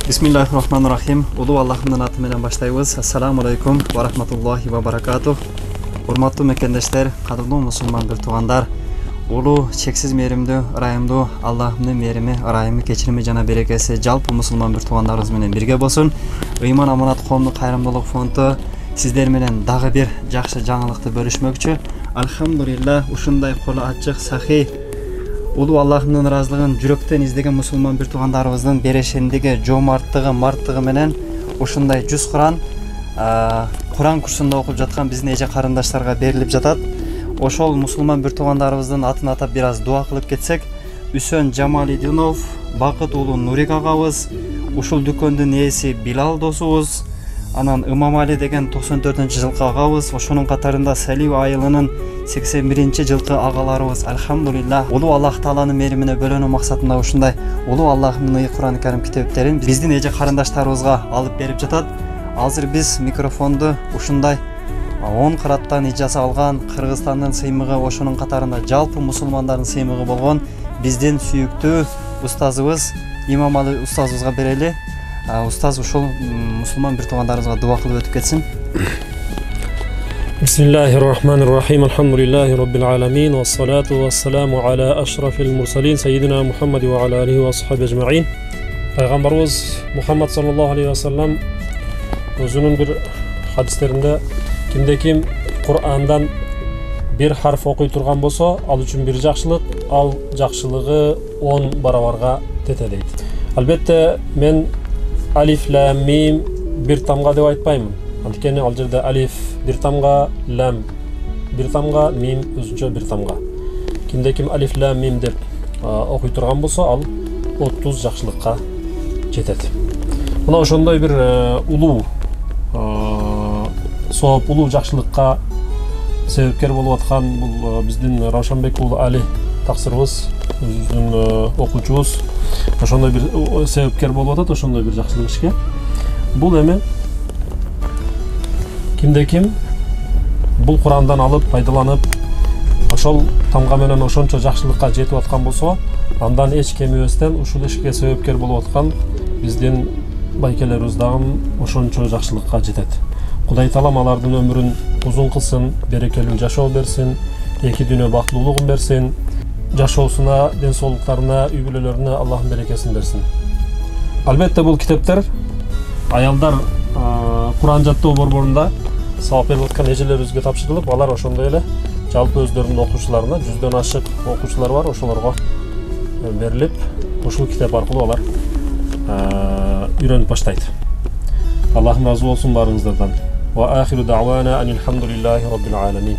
Bismillahirrahmanirrahim. Улуу Аллахымдын аты менен баштайбыз. Ассаламу алейкум ва рахматуллахи ва баракатух. Урматтуу мекендештер, кадырлуу мусулман бир туугандар. Улуу, чексиз мээримдүү, ырайымдуу Аллахымдын мээрими, ырайымы, кечирими жана берекеси жалпы мусулман бир туугандарыбыз менен бирге болсун. Ыйман Аманат коомдук кайрымдуулук фонду сиздер менен дагы бир жакшы жаңылыкты бөлүшмөкчү. Алхамдулилла, ушундай колу ачык, сахий Улуу Аллахымдын ыраазылыгын жүрөктөн издеген мусулман бир туугандарыбыздын берешендиги, жоомарттыгы, марттыгы менен ушундай 100 Куран курсунда окуп жаткан биздин эже карындаштарга берилип жатат. Ошол мусулман бир туугандарыбыздын атын атап бир аз дуа кылып кетсек, Үсөн Жамалидинов, Бакыт уулу Нурик агабыз, ушул дүкөндүн ээси Билал досубуз, анан Имамали деген 94-жылкы агабыз, ошонун катарында Салив айылынын 81-жылкы агаларыбыз. Алхамдулилла, улуу Аллах Тааланын мээримине бөлөнүү максатында ушундай улуу Аллахымдын Куран Карим китептерин биздин эже карындаштарыбызга алып берип жатат. Азыр биз микрофонду ушундай 10 кыраттан ижаза алган Кыргызстандын сыймыгы, ошонун катарында жалпы мусулмандардын сыймыгы болгон биздин сүйүктүү устазыбыз Имамали устазыбызга берели. Устаз ушул мусулман бир туугандарыбызга дуа кылып өтүп кетсин. Бисмиллахир-рахманир-рахим. Алхамдулиллахи rabbil alamin ва салату ва саламу аля ашрафил мурсалин саййидина Мухаммад ва аля алихи ва асхаби ажмаин. Пайгамбарыбыз Мухаммад саллаллаху алейхи ва саллам өзүнүн бир хадистеринде кимде-ким Курандан бир харф окуй турган болсо, ал үчүн бир жакшылык, ал жакшылыгы 10 барабарга тете дейт. Албетте мен алиф лам мим бир тамга деп айтпаймын. Анткени ал жерде алиф бир тамга, лам бир тамга, мим өзүнчө бир тамга. Кимде-ким алиф лам мим деп окуй турган болсо, ал 30 жакшылыкка жетет. Мына ошондой бир улуу сооп, улуу жакшылыкка себепкер болуп аткан бул биздин Раушанбек уулу Али таксырыбыз, өзүбүздүн окуучубуз. Ошондой бир себепкер болуп атат, ошондой бир жакшылык ишке. Бул эми кимде-ким бул Курандан алып, пайдаланып, ошол тамга менен ошончо жакшылыкка жетип аткан болсо, андан эч кемибестен ушул ишке себепкер болуп аткан биздин байкелерибиз дагы ошончо жакшылыкка жетет. Кудай Таалам алардын өмүрүн узун кылсын, берекелүү жашоо берсин, эки дүйнө бактылуулугун берсин, жашоосуна, ден соолуктарына, үй бүлөлөрүнө Аллахын берекесин берсин. Албетте бул китептер аялдар Куран жаттоо борборунда сабак берип аткан эжелерибизге тапшырылып, алар ошондой эле жалпы өздөрүнүн окуучуларына, 100дөн ашык окуучулар бар, ошолорго берилип, ушул китеп аркылуу алар үйрөнүп баштайт. Аллахым разы болсун барыңыздардан. Ва ахиру дa'wana anil hamdulillahi rabbil alamin.